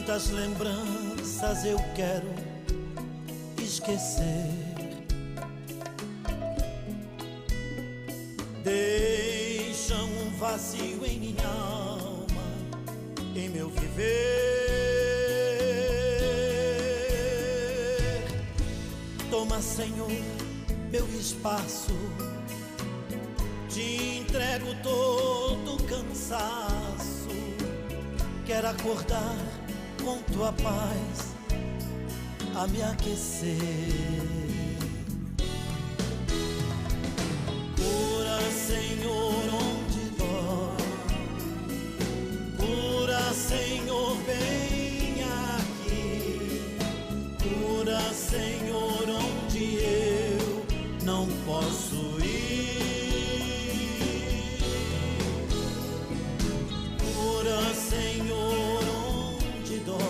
Muitas lembranças eu quero esquecer. Deixam um vazio em minha alma, em meu viver. Toma, Senhor, meu espaço, te entrego todo o cansaço. Quero acordar com tua paz a me aquecer. Cura, Senhor, onde dói. Cura, Senhor, vem aqui. Cura, Senhor, onde eu não posso ir. Cura, Senhor, onde dói.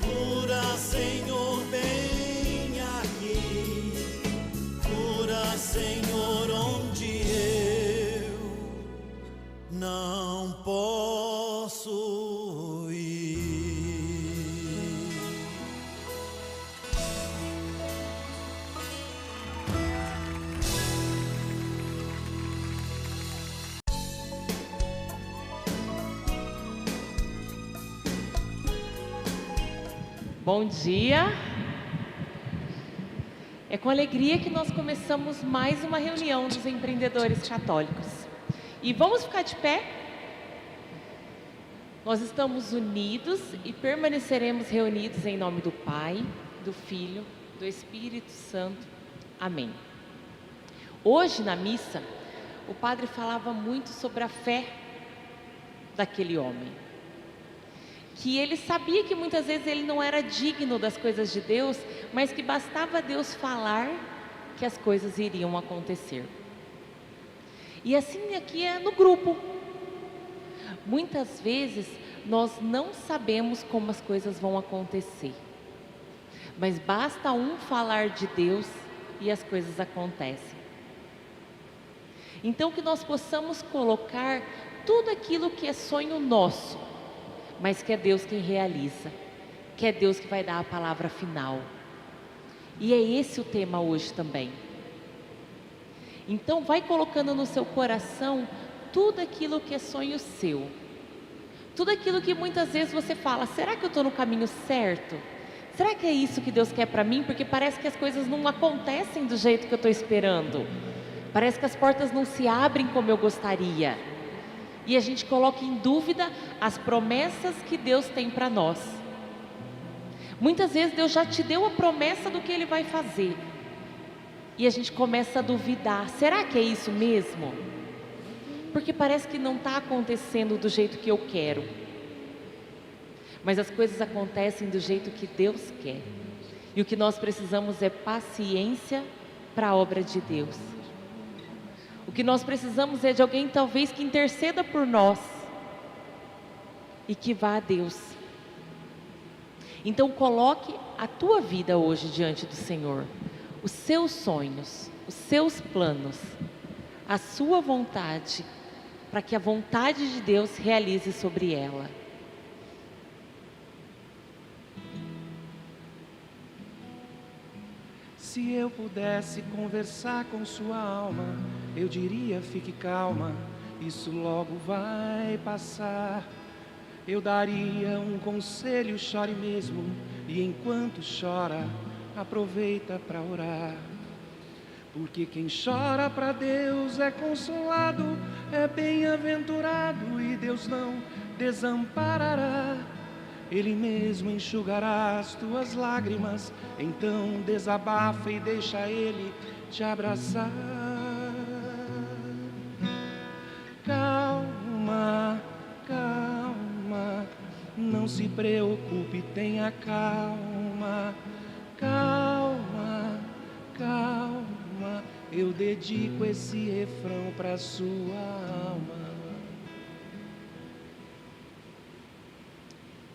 Cura, Senhor, vem aqui. Cura, Senhor, onde eu não posso ir. Bom dia! É com alegria que nós começamos mais uma reunião dos empreendedores católicos. E vamos ficar de pé? Nós estamos unidos e permaneceremos reunidos em nome do Pai, do Filho, do Espírito Santo. Amém. Hoje na missa, o padre falava muito sobre a fé daquele homem. Que ele sabia que muitas vezes ele não era digno das coisas de Deus, mas que bastava Deus falar que as coisas iriam acontecer. E assim aqui é no grupo. Muitas vezes nós não sabemos como as coisas vão acontecer, mas basta um falar de Deus e as coisas acontecem. Então que nós possamos colocar tudo aquilo que é sonho nosso, mas que é Deus quem realiza, que é Deus que vai dar a palavra final. E é esse o tema hoje também. Então vai colocando no seu coração tudo aquilo que é sonho seu. Tudo aquilo que muitas vezes você fala, será que eu estou no caminho certo? Será que é isso que Deus quer para mim? Porque parece que as coisas não acontecem do jeito que eu estou esperando. Parece que as portas não se abrem como eu gostaria. E a gente coloca em dúvida as promessas que Deus tem para nós. Muitas vezes Deus já te deu a promessa do que Ele vai fazer. E a gente começa a duvidar, será que é isso mesmo? Porque parece que não está acontecendo do jeito que eu quero. Mas as coisas acontecem do jeito que Deus quer. E o que nós precisamos é paciência para a obra de Deus. O que nós precisamos é de alguém talvez que interceda por nós e que vá a Deus. Então coloque a tua vida hoje diante do Senhor, os seus sonhos, os seus planos, a sua vontade, para que a vontade de Deus realize sobre ela. Se eu pudesse conversar com sua alma, eu diria fique calma, isso logo vai passar. Eu daria um conselho, chore mesmo, e enquanto chora, aproveita para orar. Porque quem chora para Deus é consolado, é bem-aventurado e Deus não desamparará. Ele mesmo enxugará as tuas lágrimas, então desabafa e deixa Ele te abraçar. Calma, calma, não se preocupe, tenha calma. Calma, calma, eu dedico esse refrão para sua alma.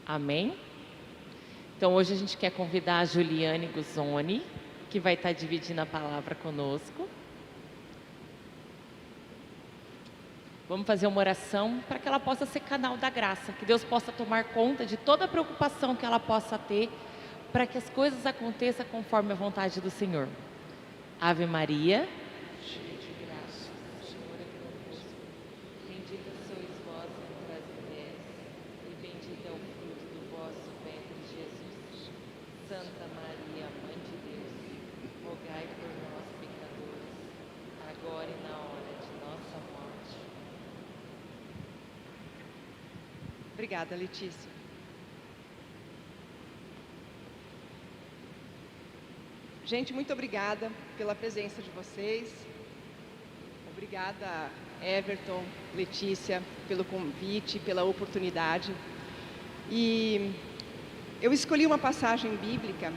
Amém? Então hoje a gente quer convidar a Juliane Guzoni, que vai estar dividindo a palavra conosco. Vamos fazer uma oração para que ela possa ser canal da graça, que Deus possa tomar conta de toda a preocupação que ela possa ter, para que as coisas aconteçam conforme a vontade do Senhor. Ave Maria, cheia de graça, o Senhor é convosco. Bendita sois vós entre as mulheres, e bendito é o fruto do vosso ventre, Jesus. Santa Maria, Mãe de Deus, rogai por nós, pecadores, agora e na hora de nossa morte. Obrigada, Letícia. Gente, muito obrigada pela presença de vocês. Obrigada, Everton, Letícia, pelo convite, pela oportunidade. E eu escolhi uma passagem bíblica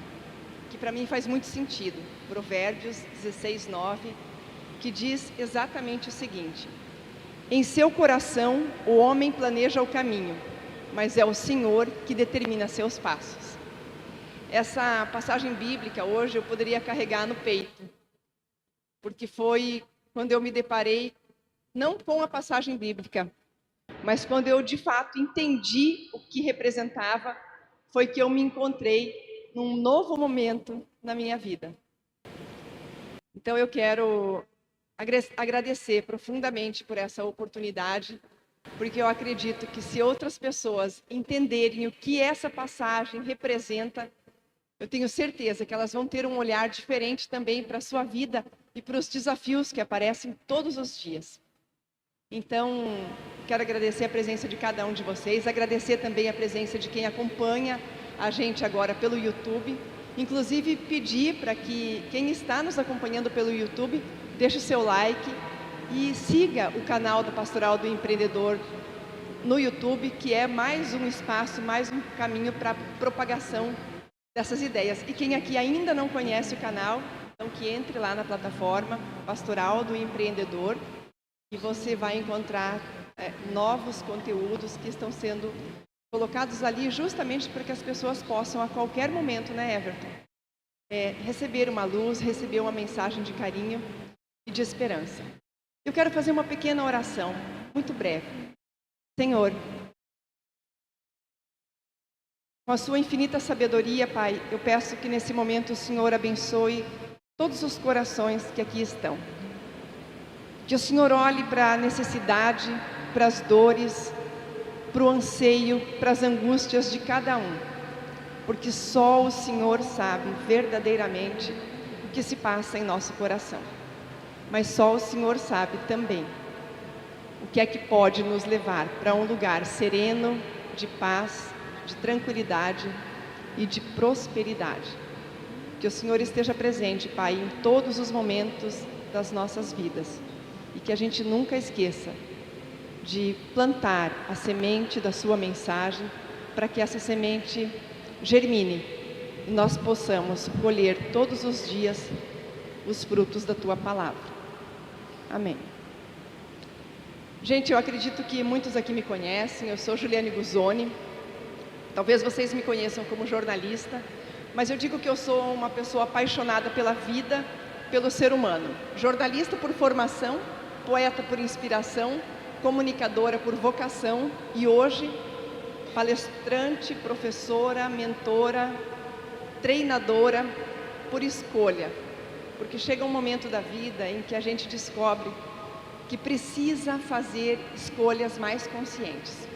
que para mim faz muito sentido. Provérbios 16:9, que diz exatamente o seguinte: em seu coração o homem planeja o caminho, mas é o Senhor que determina seus passos. Essa passagem bíblica hoje eu poderia carregar no peito, porque foi quando eu me deparei, não com a passagem bíblica, mas quando eu de fato entendi o que representava, foi que eu me encontrei num novo momento na minha vida. Então eu quero agradecer profundamente por essa oportunidade, porque eu acredito que se outras pessoas entenderem o que essa passagem representa, eu tenho certeza que elas vão ter um olhar diferente também para a sua vida e para os desafios que aparecem todos os dias. Então, quero agradecer a presença de cada um de vocês, agradecer também a presença de quem acompanha a gente agora pelo YouTube. Inclusive, pedir para que quem está nos acompanhando pelo YouTube, deixe o seu like e siga o canal da Pastoral do Empreendedor no YouTube, que é mais um espaço, mais um caminho para a propagação dessas ideias. E quem aqui ainda não conhece o canal, então que entre lá na plataforma Pastoral do Empreendedor e você vai encontrar novos conteúdos que estão sendo colocados ali justamente para que as pessoas possam a qualquer momento, né, Everton, receber uma luz, receber uma mensagem de carinho e de esperança. Eu quero fazer uma pequena oração, muito breve. Senhor, com a sua infinita sabedoria, Pai, eu peço que nesse momento o Senhor abençoe todos os corações que aqui estão. Que o Senhor olhe para a necessidade, para as dores, para o anseio, para as angústias de cada um. Porque só o Senhor sabe verdadeiramente o que se passa em nosso coração. Mas só o Senhor sabe também o que é que pode nos levar para um lugar sereno, de paz, de tranquilidade e de prosperidade. Que o Senhor esteja presente, Pai, em todos os momentos das nossas vidas e que a gente nunca esqueça de plantar a semente da sua mensagem para que essa semente germine e nós possamos colher todos os dias os frutos da tua palavra. Amém. Gente, eu acredito que muitos aqui me conhecem. Eu sou Juliane Guzoni. Talvez vocês me conheçam como jornalista, mas eu digo que eu sou uma pessoa apaixonada pela vida, pelo ser humano. Jornalista por formação, poeta por inspiração, comunicadora por vocação e hoje palestrante, professora, mentora, treinadora por escolha. Porque chega um momento da vida em que a gente descobre que precisa fazer escolhas mais conscientes.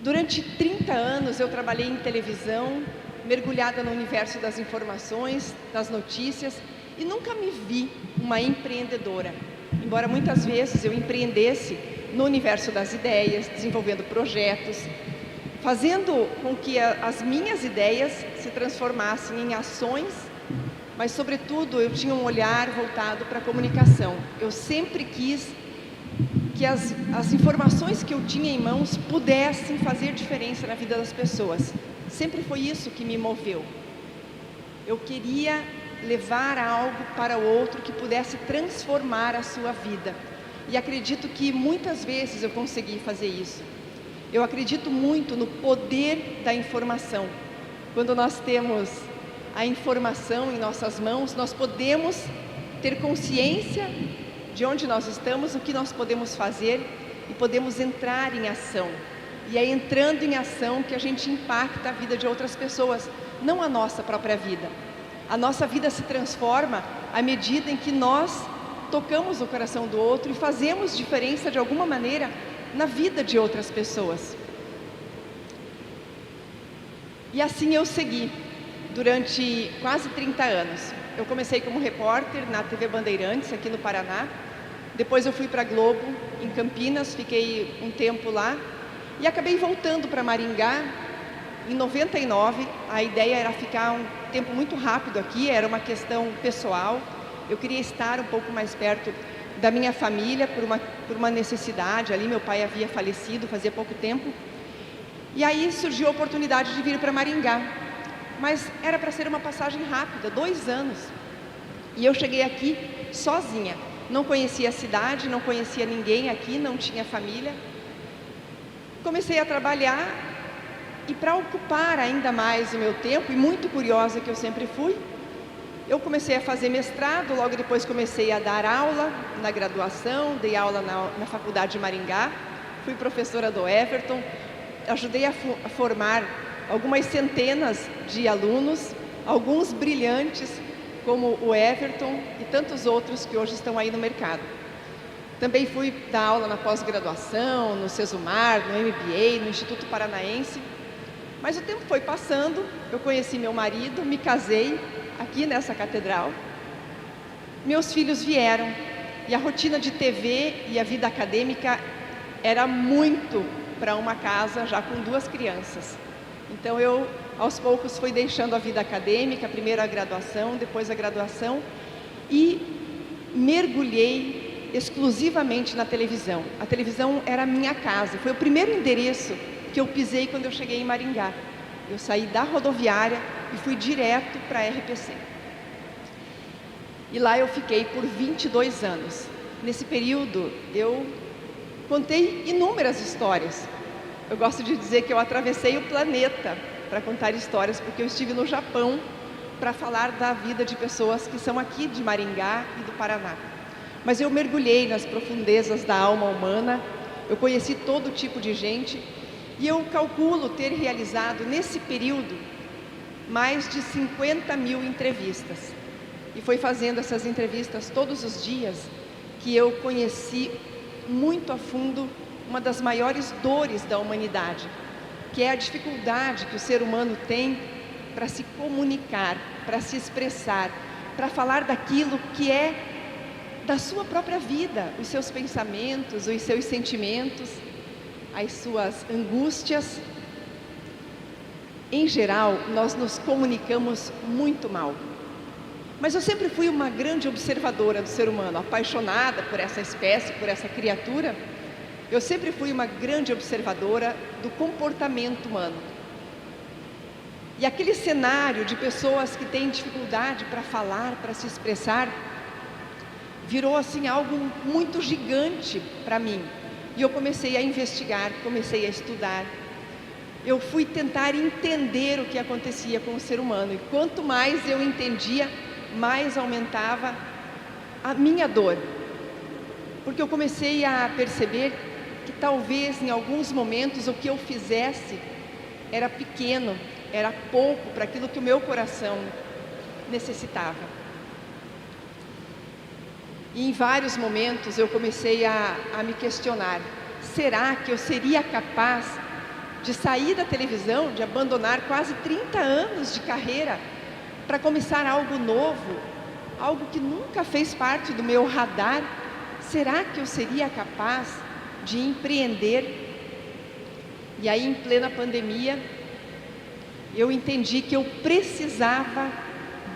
Durante 30 anos eu trabalhei em televisão, mergulhada no universo das informações, das notícias, e nunca me vi uma empreendedora. Embora muitas vezes eu empreendesse no universo das ideias, desenvolvendo projetos, fazendo com que as minhas ideias se transformassem em ações, mas sobretudo eu tinha um olhar voltado para a comunicação. Eu sempre quis que as informações que eu tinha em mãos pudessem fazer diferença na vida das pessoas. Sempre foi isso que me moveu. Eu queria levar algo para o outro que pudesse transformar a sua vida. E acredito que muitas vezes eu consegui fazer isso. Eu acredito muito no poder da informação. Quando nós temos a informação em nossas mãos, nós podemos ter consciência de onde nós estamos, o que nós podemos fazer e podemos entrar em ação. E é entrando em ação que a gente impacta a vida de outras pessoas, não a nossa própria vida. A nossa vida se transforma à medida em que nós tocamos o coração do outro e fazemos diferença de alguma maneira na vida de outras pessoas. E assim eu segui durante quase 30 anos. Eu comecei como repórter na TV Bandeirantes, aqui no Paraná. Depois eu fui para a Globo, em Campinas, fiquei um tempo lá. E acabei voltando para Maringá em 99. A ideia era ficar um tempo muito rápido aqui, era uma questão pessoal. Eu queria estar um pouco mais perto da minha família por uma necessidade. Ali meu pai havia falecido fazia pouco tempo. E aí surgiu a oportunidade de vir para Maringá. Mas era para ser uma passagem rápida, 2 anos. E eu cheguei aqui sozinha. Não conhecia a cidade, não conhecia ninguém aqui, não tinha família. Comecei a trabalhar e para ocupar ainda mais o meu tempo, e muito curiosa que eu sempre fui, eu comecei a fazer mestrado, logo depois comecei a dar aula na graduação, dei aula na Faculdade de Maringá, fui professora do Everton, ajudei a formar algumas centenas de alunos, alguns brilhantes, como o Everton e tantos outros que hoje estão aí no mercado. Também fui dar aula na pós-graduação, no Sesumar, no MBA, no Instituto Paranaense. Mas o tempo foi passando, eu conheci meu marido, me casei aqui nessa catedral. Meus filhos vieram e a rotina de TV e a vida acadêmica era muito para uma casa já com 2 crianças. Então eu, aos poucos, fui deixando a vida acadêmica, primeiro a graduação, depois a graduação, e mergulhei exclusivamente na televisão. A televisão era a minha casa, foi o primeiro endereço que eu pisei quando eu cheguei em Maringá. Eu saí da rodoviária e fui direto para a RPC. E lá eu fiquei por 22 anos. Nesse período eu contei inúmeras histórias. Eu gosto de dizer que eu atravessei o planeta para contar histórias, porque eu estive no Japão para falar da vida de pessoas que são aqui de Maringá e do Paraná. Mas eu mergulhei nas profundezas da alma humana, eu conheci todo tipo de gente e eu calculo ter realizado nesse período mais de 50.000 entrevistas. E foi fazendo essas entrevistas todos os dias que eu conheci muito a fundo uma das maiores dores da humanidade, que é a dificuldade que o ser humano tem para se comunicar, para se expressar, para falar daquilo que é da sua própria vida, os seus pensamentos, os seus sentimentos, as suas angústias. Em geral, nós nos comunicamos muito mal. Mas eu sempre fui uma grande observadora do ser humano, apaixonada por essa espécie, por essa criatura. Eu sempre fui uma grande observadora do comportamento humano. E aquele cenário de pessoas que têm dificuldade para falar, para se expressar, virou assim algo muito gigante para mim. E eu comecei a investigar, comecei a estudar. Eu fui tentar entender o que acontecia com o ser humano. E quanto mais eu entendia, mais aumentava a minha dor. Porque eu comecei a perceber que talvez em alguns momentos o que eu fizesse era pequeno, era pouco para aquilo que o meu coração necessitava. E em vários momentos eu comecei a me questionar: será que eu seria capaz de sair da televisão, de abandonar quase 30 anos de carreira para começar algo novo, algo que nunca fez parte do meu radar? Será que eu seria capaz de empreender? E aí, em plena pandemia, eu entendi que eu precisava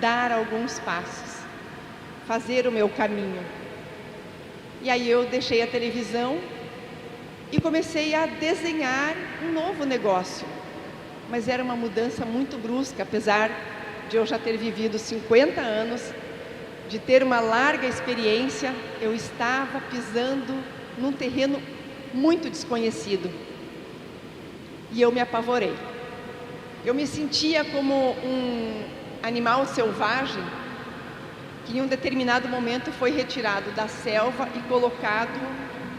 dar alguns passos, fazer o meu caminho. E aí eu deixei a televisão e comecei a desenhar um novo negócio. Mas era uma mudança muito brusca, apesar de eu já ter vivido 50 anos, de ter uma larga experiência, eu estava pisando num terreno muito desconhecido. E eu me apavorei. Eu me sentia como um animal selvagem que em um determinado momento foi retirado da selva e colocado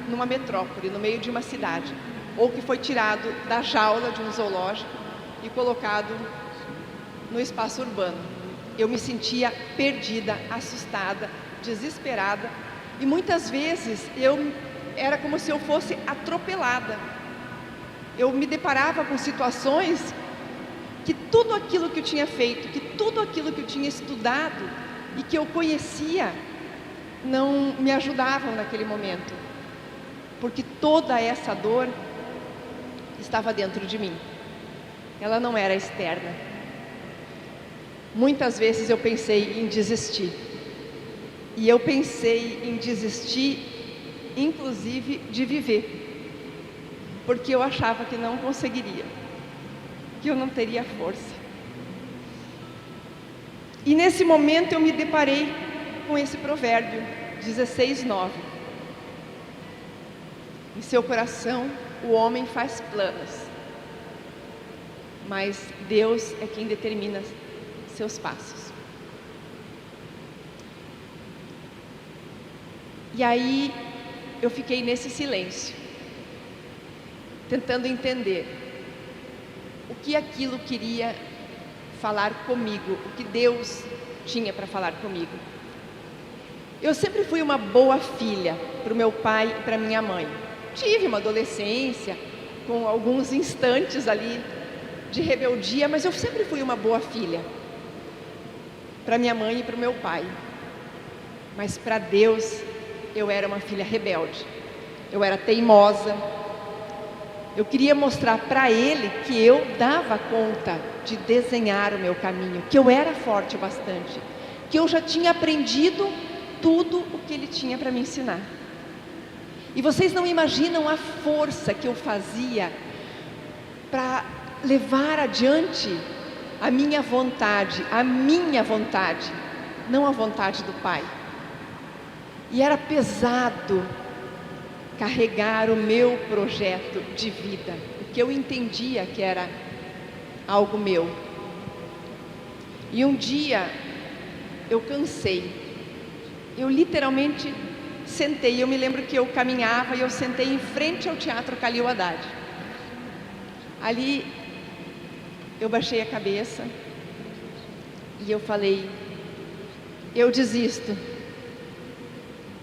numa metrópole, no meio de uma cidade, ou que foi tirado da jaula de um zoológico e colocado no espaço urbano. Eu me sentia perdida, assustada, desesperada, e muitas vezes era como se eu fosse atropelada. Eu me deparava com situações que tudo aquilo que eu tinha feito, que tudo aquilo que eu tinha estudado e que eu conhecia, não me ajudavam naquele momento, porque toda essa dor estava dentro de mim, ela não era externa. Muitas vezes eu pensei em desistir, e eu pensei em desistir, inclusive de viver, porque eu achava que não conseguiria, que eu não teria força. E nesse momento eu me deparei com esse provérbio 16:9. Em seu coração o homem faz planos, mas Deus é quem determina seus passos. E aí eu fiquei nesse silêncio, tentando entender o que aquilo queria falar comigo, o que Deus tinha para falar comigo. Eu sempre fui uma boa filha para o meu pai e para minha mãe. Tive uma adolescência com alguns instantes ali de rebeldia, mas eu sempre fui uma boa filha para minha mãe e para o meu pai. Mas para Deus eu era uma filha rebelde, eu era teimosa. Eu queria mostrar para Ele que eu dava conta de desenhar o meu caminho, que eu era forte o bastante, que eu já tinha aprendido tudo o que Ele tinha para me ensinar. E vocês não imaginam a força que eu fazia para levar adiante a minha vontade, não a vontade do Pai. E era pesado carregar o meu projeto de vida, o que eu entendia que era algo meu. E um dia eu cansei, eu literalmente sentei. Eu me lembro que eu caminhava e eu sentei em frente ao Teatro Kalil Haddad. Ali eu baixei a cabeça e eu falei: eu desisto,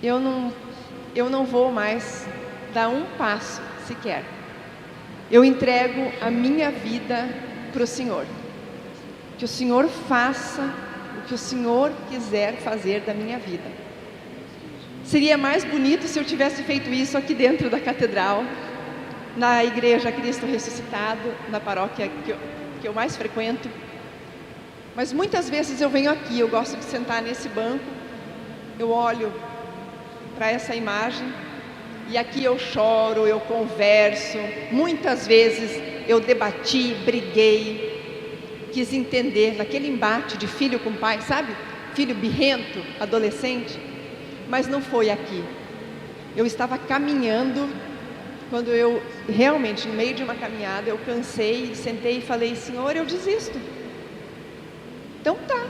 eu não vou mais dar um passo sequer. Eu entrego a minha vida para o Senhor. Que o Senhor faça o que o Senhor quiser fazer da minha vida. Seria mais bonito se eu tivesse feito isso aqui dentro da catedral, na Igreja Cristo Ressuscitado, na paróquia que eu mais frequento. Mas muitas vezes eu venho aqui, eu gosto de sentar nesse banco, eu olho para essa imagem e aqui eu choro, eu converso. Muitas vezes eu debati, briguei, quis entender naquele embate de filho com pai, sabe? Filho birrento, adolescente. Mas não foi aqui. Eu estava caminhando, quando eu realmente, no meio de uma caminhada, eu cansei, sentei e falei: Senhor, eu desisto. Então tá,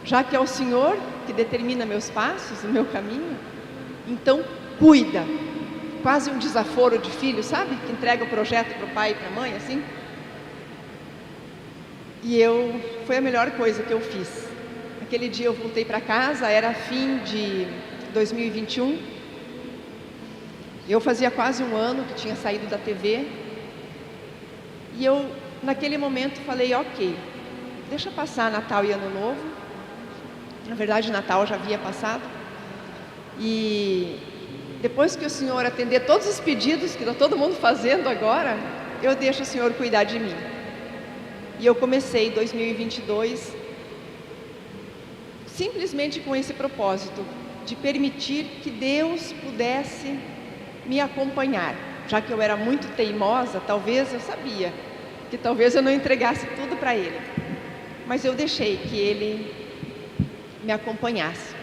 já que é o Senhor que determina meus passos, o meu caminho, então cuida. Quase um desaforo de filho, sabe? Que entrega o projeto para o pai e para a mãe, assim. E foi a melhor coisa que eu fiz. Aquele dia eu voltei para casa, era fim de 2021. Eu fazia quase um ano que tinha saído da TV. E eu, naquele momento, falei: ok, deixa passar Natal e Ano Novo. Na verdade, Natal já havia passado. E depois que o Senhor atender todos os pedidos que está todo mundo fazendo agora, eu deixo o Senhor cuidar de mim. E eu comecei 2022 simplesmente com esse propósito, de permitir que Deus pudesse me acompanhar. Já que eu era muito teimosa, talvez eu sabia que talvez eu não entregasse tudo para Ele, mas eu deixei que Ele me acompanhasse.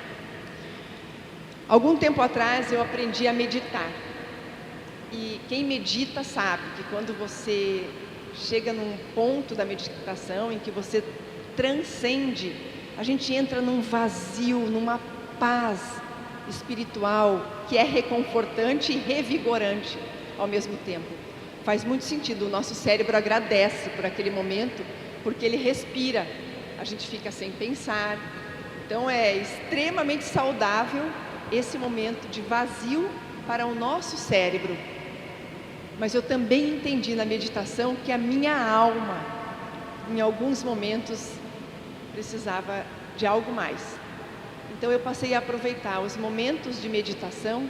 Algum tempo atrás eu aprendi a meditar. E quem medita sabe que quando você chega num ponto da meditação em que você transcende a gente entra num vazio, numa paz espiritual que é reconfortante e revigorante ao mesmo tempo. Faz muito sentido, o nosso cérebro agradece por aquele momento, porque ele respira, a gente fica sem pensar. Então é extremamente saudável esse momento de vazio para o nosso cérebro. Mas eu também entendi na meditação que a minha alma, em alguns momentos, precisava de algo mais. Então eu passei a aproveitar os momentos de meditação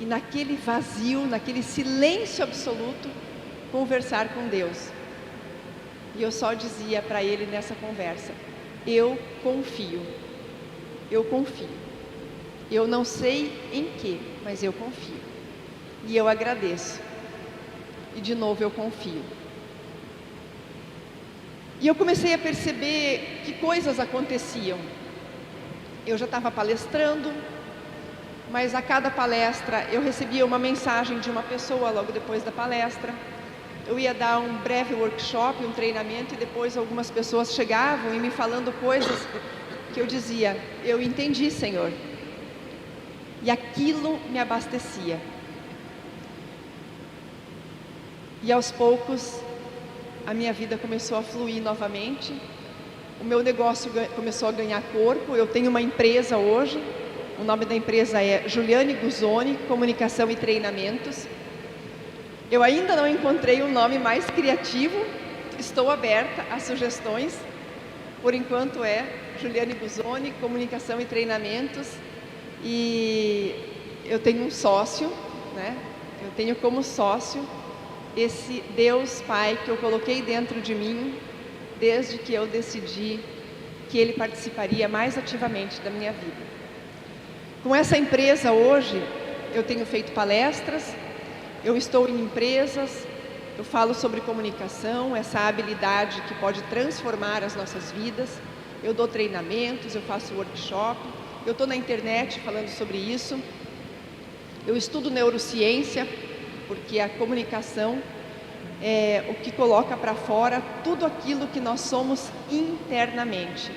e naquele vazio, naquele silêncio absoluto, conversar com Deus. E eu só dizia para Ele nessa conversa: eu confio, eu confio. Eu não sei em que, mas eu confio. E eu agradeço. E de novo eu confio. E eu comecei a perceber que coisas aconteciam. Eu já estava palestrando, mas a cada palestra eu recebia uma mensagem de uma pessoa logo depois da palestra. Eu ia dar um breve workshop, um treinamento, e depois algumas pessoas chegavam e me falando coisas que eu dizia: eu entendi, Senhor. E aquilo me abastecia. E aos poucos a minha vida começou a fluir novamente. O meu negócio começou a ganhar corpo. Eu tenho uma empresa hoje. O nome da empresa é Juliane Guzoni Comunicação e Treinamentos. Eu ainda não encontrei um nome mais criativo. Estou aberta a sugestões. Por enquanto é Juliane Guzoni Comunicação e Treinamentos. E eu tenho um sócio, né? Eu tenho como sócio esse Deus Pai que eu coloquei dentro de mim desde que eu decidi que Ele participaria mais ativamente da minha vida. Com essa empresa hoje, eu tenho feito palestras, eu estou em empresas, eu falo sobre comunicação, essa habilidade que pode transformar as nossas vidas. Eu dou treinamentos, eu faço workshop, eu estou na internet falando sobre isso. Eu estudo neurociência, porque a comunicação é o que coloca para fora tudo aquilo que nós somos internamente.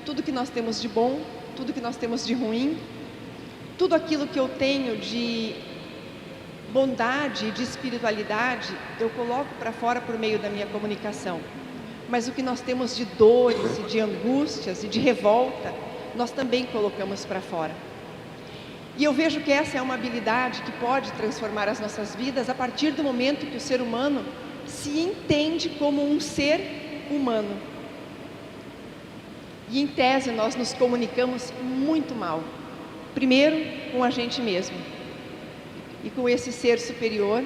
Tudo que nós temos de bom, tudo que nós temos de ruim, tudo aquilo que eu tenho de bondade e de espiritualidade, eu coloco para fora por meio da minha comunicação. Mas o que nós temos de dores e de angústias e de revolta, nós também colocamos para fora. E eu vejo que essa é uma habilidade que pode transformar as nossas vidas a partir do momento que o ser humano se entende como um ser humano. E em tese nós nos comunicamos muito mal. Primeiro com a gente mesmo e com esse ser superior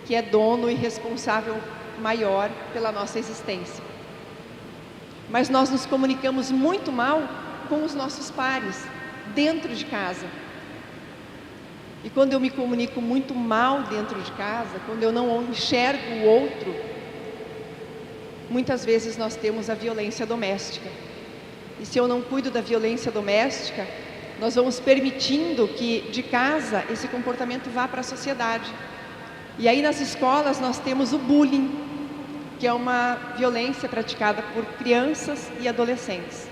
que é dono e responsável maior pela nossa existência. Mas nós nos comunicamos muito mal com os nossos pares, dentro de casa. E quando eu me comunico muito mal dentro de casa, quando eu não enxergo o outro, muitas vezes nós temos a violência doméstica. E se eu não cuido da violência doméstica, nós vamos permitindo que de casa esse comportamento vá para a sociedade. E aí nas escolas nós temos o bullying, que é uma violência praticada por crianças e adolescentes.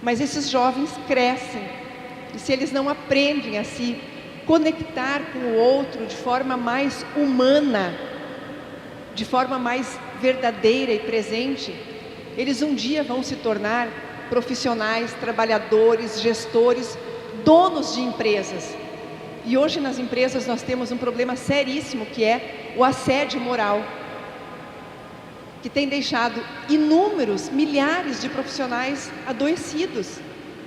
Mas esses jovens crescem, e se eles não aprendem a se conectar com o outro de forma mais humana, de forma mais verdadeira e presente, eles um dia vão se tornar profissionais, trabalhadores, gestores, donos de empresas. E hoje nas empresas nós temos um problema seríssimo, que é o assédio moral, que tem deixado inúmeros, milhares de profissionais adoecidos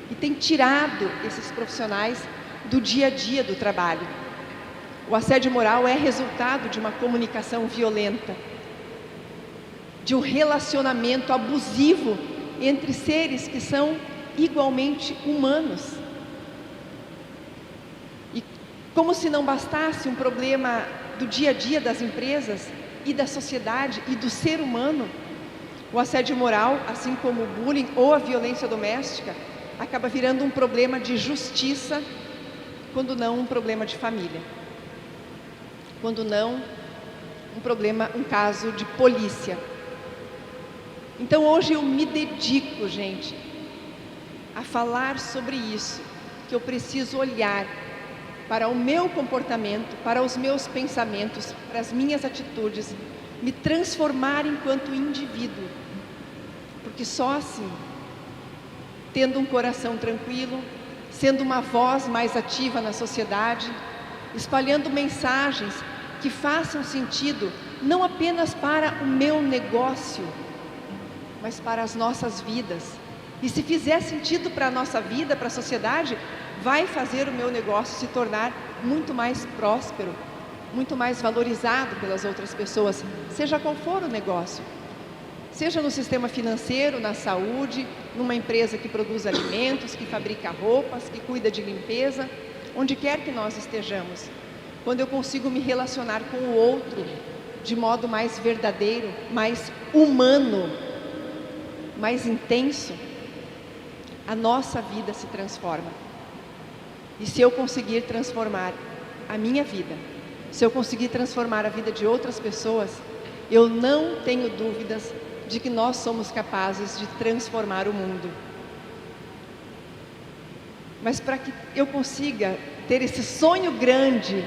e tem tirado esses profissionais do dia a dia do trabalho. O assédio moral é resultado de uma comunicação violenta, de um relacionamento abusivo entre seres que são igualmente humanos. E como se não bastasse um problema do dia a dia das empresas e da sociedade e do ser humano, o assédio moral, assim como o bullying ou a violência doméstica, acaba virando um problema de justiça, quando não um problema de família, quando não um caso de polícia. Então hoje eu me dedico, gente, a falar sobre isso, que eu preciso olhar para o meu comportamento, para os meus pensamentos, para as minhas atitudes, me transformar enquanto indivíduo, porque só assim, tendo um coração tranquilo, sendo uma voz mais ativa na sociedade, espalhando mensagens que façam sentido não apenas para o meu negócio, mas para as nossas vidas. E se fizer sentido para a nossa vida, para a sociedade, vai fazer o meu negócio se tornar muito mais próspero, muito mais valorizado pelas outras pessoas, seja qual for o negócio. Seja no sistema financeiro, na saúde, numa empresa que produz alimentos, que fabrica roupas, que cuida de limpeza, onde quer que nós estejamos. Quando eu consigo me relacionar com o outro de modo mais verdadeiro, mais humano, mais intenso, a nossa vida se transforma. E se eu conseguir transformar a minha vida, se eu conseguir transformar a vida de outras pessoas, eu não tenho dúvidas de que nós somos capazes de transformar o mundo. Mas para que eu consiga ter esse sonho grande,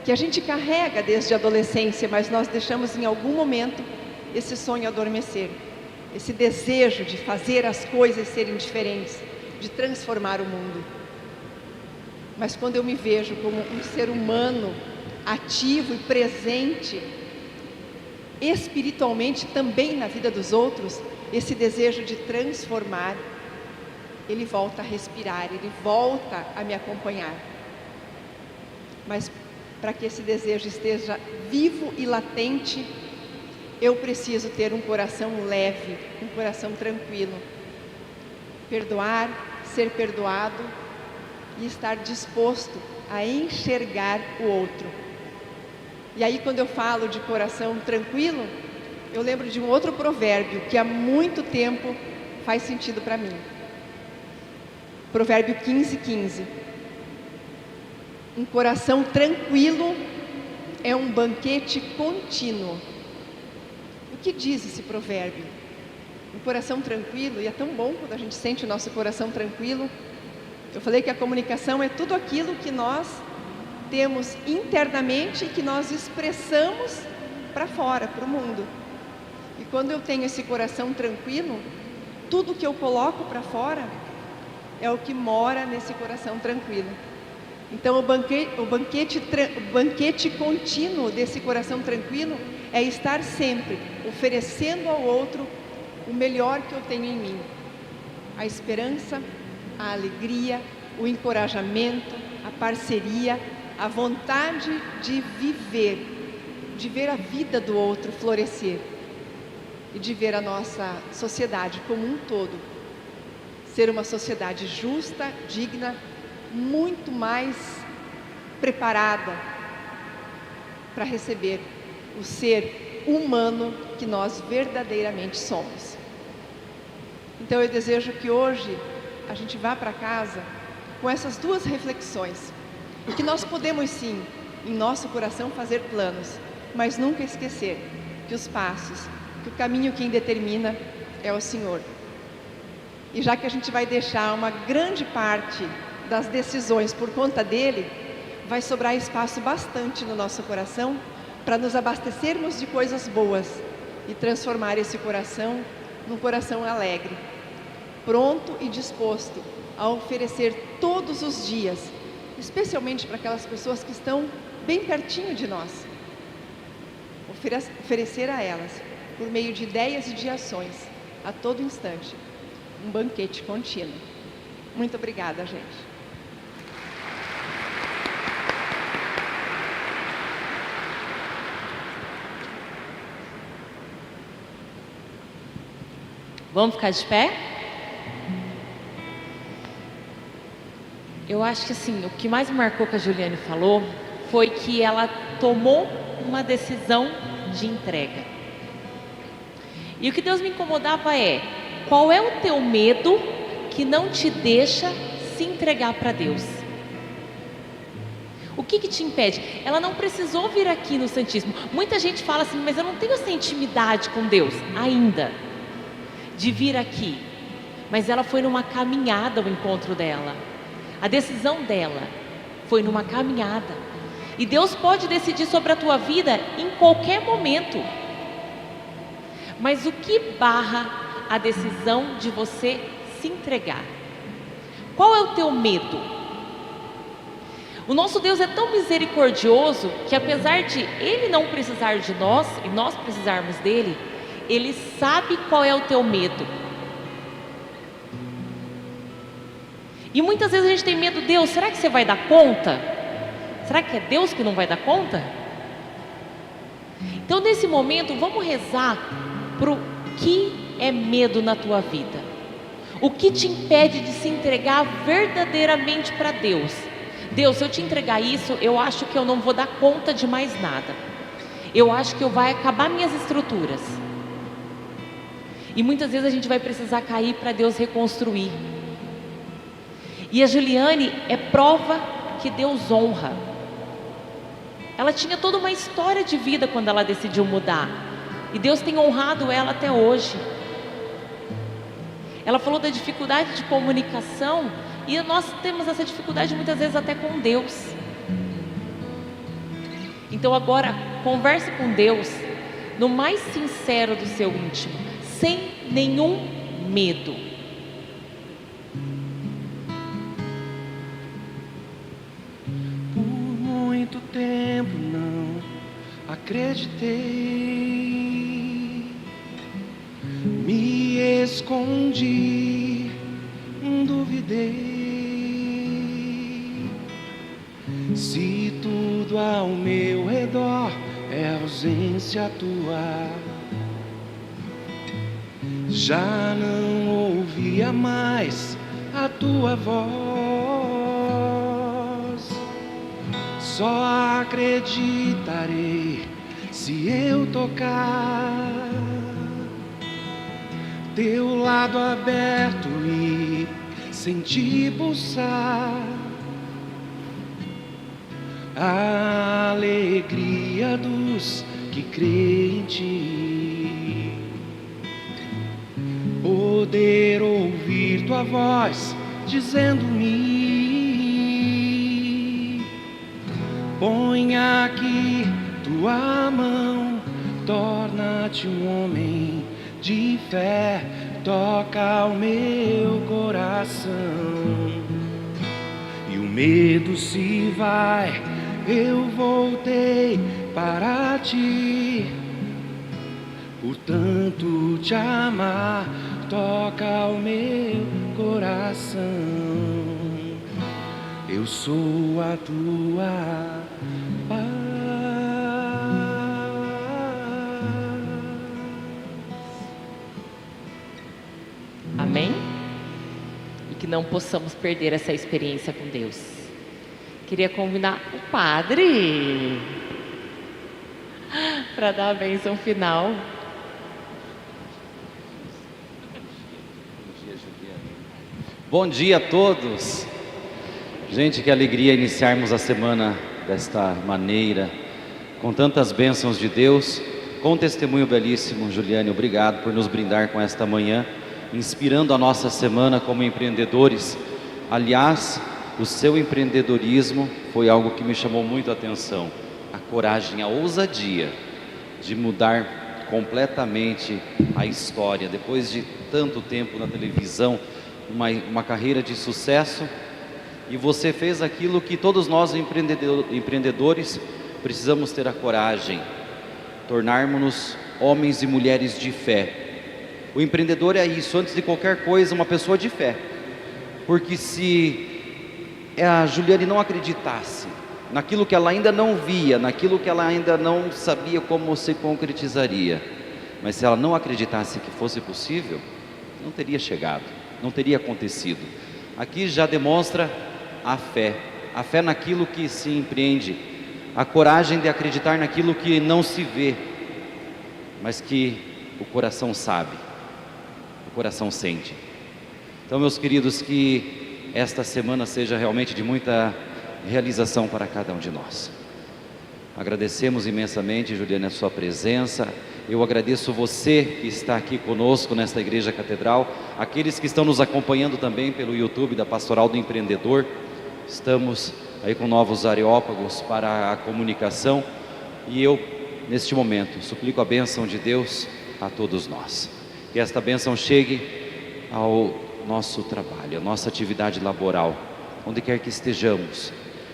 que a gente carrega desde a adolescência, mas nós deixamos em algum momento esse sonho adormecer, esse desejo de fazer as coisas serem diferentes, de transformar o mundo. Mas quando eu me vejo como um ser humano ativo e presente, espiritualmente também na vida dos outros, esse desejo de transformar, ele volta a respirar, ele volta a me acompanhar. Mas para que esse desejo esteja vivo e latente, eu preciso ter um coração leve, um coração tranquilo. Perdoar, ser perdoado e estar disposto a enxergar o outro. E aí, quando eu falo de coração tranquilo, eu lembro de um outro provérbio que há muito tempo faz sentido para mim. Provérbio 15:15. Um coração tranquilo é um banquete contínuo. O que diz esse provérbio? Um coração tranquilo, e é tão bom quando a gente sente o nosso coração tranquilo. Eu falei que a comunicação é tudo aquilo que nós temos internamente e que nós expressamos para fora, para o mundo. E quando eu tenho esse coração tranquilo, tudo que eu coloco para fora é o que mora nesse coração tranquilo. Então o banquete contínuo desse coração tranquilo é estar sempre oferecendo ao outro o melhor que eu tenho em mim. A esperança, a alegria, o encorajamento, a parceria, a vontade de viver, de ver a vida do outro florescer e de ver a nossa sociedade como um todo ser uma sociedade justa, digna, muito mais preparada para receber o ser humano que nós verdadeiramente somos. Então eu desejo que hoje a gente vá para casa com essas duas reflexões, e que nós podemos sim, em nosso coração, fazer planos, mas nunca esquecer que os passos, que o caminho quem determina é o Senhor. E já que a gente vai deixar uma grande parte das decisões por conta dele, vai sobrar espaço bastante no nosso coração para nos abastecermos de coisas boas e transformar esse coração num coração alegre, pronto e disposto a oferecer todos os dias, especialmente para aquelas pessoas que estão bem pertinho de nós, oferecer a elas, por meio de ideias e de ações, a todo instante, um banquete contínuo. Muito obrigada, gente. Vamos ficar de pé? Eu acho que assim, o que mais me marcou que a Juliane falou foi que ela tomou uma decisão de entrega. E o que Deus me incomodava é: qual é o teu medo que não te deixa se entregar para Deus? O que te impede? Ela não precisou vir aqui no Santíssimo. Muita gente fala assim, mas eu não tenho essa intimidade com Deus ainda. de vir aqui, mas ela foi numa caminhada ao encontro dela. A decisão dela foi numa caminhada. E Deus pode decidir sobre a tua vida em qualquer momento. Mas o que barra a decisão de você se entregar? Qual é o teu medo? O nosso Deus é tão misericordioso que, apesar de Ele não precisar de nós e nós precisarmos dele, Ele sabe qual é o teu medo. E muitas vezes a gente tem medo. Deus, será que você vai dar conta? Será que é Deus que não vai dar conta? Então, nesse momento, vamos rezar para o que é medo na tua vida. O que te impede de se entregar verdadeiramente para Deus? Deus, se eu te entregar isso, eu acho que eu não vou dar conta de mais nada. Eu acho que eu vai acabar minhas estruturas. E muitas vezes a gente vai precisar cair para Deus reconstruir. E a Juliane é prova que Deus honra. Ela tinha toda uma história de vida quando ela decidiu mudar. E Deus tem honrado ela até hoje. Ela falou da dificuldade de comunicação. E nós temos essa dificuldade muitas vezes até com Deus. Então agora, converse com Deus no mais sincero do seu íntimo, sem nenhum medo. Por muito tempo não acreditei, me escondi, duvidei. Se tudo ao meu redor é ausência tua, já não ouvia mais a tua voz. Só acreditarei se eu tocar teu lado aberto e sentir pulsar a alegria dos que creem em ti. Poder ouvir tua voz dizendo-me: põe aqui tua mão, torna-te um homem de fé, toca o meu coração. E o medo se vai, eu voltei para ti. Portanto te amar, toca o meu coração. Eu sou a tua paz. Amém? E que não possamos perder essa experiência com Deus. Queria convidar o padre para dar a bênção final. Bom dia a todos. Gente, que alegria iniciarmos a semana desta maneira, com tantas bênçãos de Deus, com um testemunho belíssimo. Juliane, obrigado por nos brindar com esta manhã, inspirando a nossa semana como empreendedores. Aliás, o seu empreendedorismo foi algo que me chamou muito a atenção. A coragem, a ousadia de mudar completamente a história. Depois de tanto tempo na televisão, uma carreira de sucesso, e você fez aquilo que todos nós empreendedores precisamos ter a coragem, tornarmos-nos homens e mulheres de fé. O empreendedor é isso, antes de qualquer coisa, uma pessoa de fé. Porque se a Juliane não acreditasse naquilo que ela ainda não via, naquilo que ela ainda não sabia como se concretizaria, mas se ela não acreditasse que fosse possível, não teria chegado, não teria acontecido. Aqui já demonstra a fé naquilo que se empreende, a coragem de acreditar naquilo que não se vê, mas que o coração sabe, o coração sente. Então, meus queridos, que esta semana seja realmente de muita realização para cada um de nós. Agradecemos imensamente, Juliane, a sua presença, Eu agradeço você que está aqui conosco nesta Igreja Catedral, aqueles que estão nos acompanhando também pelo YouTube da Pastoral do Empreendedor. Estamos aí com novos areópagos para a comunicação e eu, neste momento, suplico a bênção de Deus a todos nós. Que esta bênção chegue ao nosso trabalho, à nossa atividade laboral, onde quer que estejamos.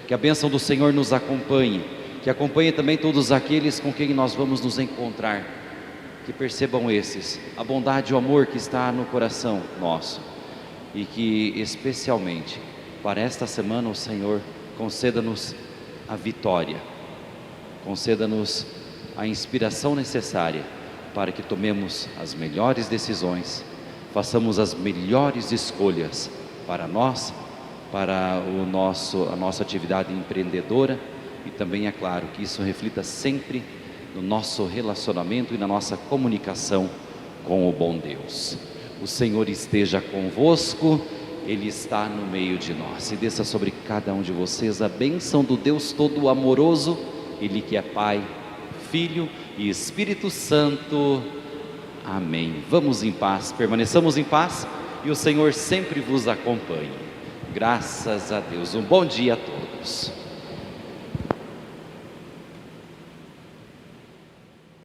Que a bênção do Senhor nos acompanhe, que acompanhe também todos aqueles com quem nós vamos nos encontrar. Que percebam esses, a bondade e o amor que está no coração nosso. E que especialmente para esta semana o Senhor conceda-nos a vitória, conceda-nos a inspiração necessária para que tomemos as melhores decisões, façamos as melhores escolhas para nós, para a nossa atividade empreendedora e também, é claro, que isso reflita sempre no nosso relacionamento e na nossa comunicação com o bom Deus. O Senhor esteja convosco, Ele está no meio de nós. E desça sobre cada um de vocês a bênção do Deus todo amoroso, Ele que é Pai, Filho e Espírito Santo. Amém. Vamos em paz, permaneçamos em paz e o Senhor sempre vos acompanhe. Graças a Deus. Um bom dia a todos.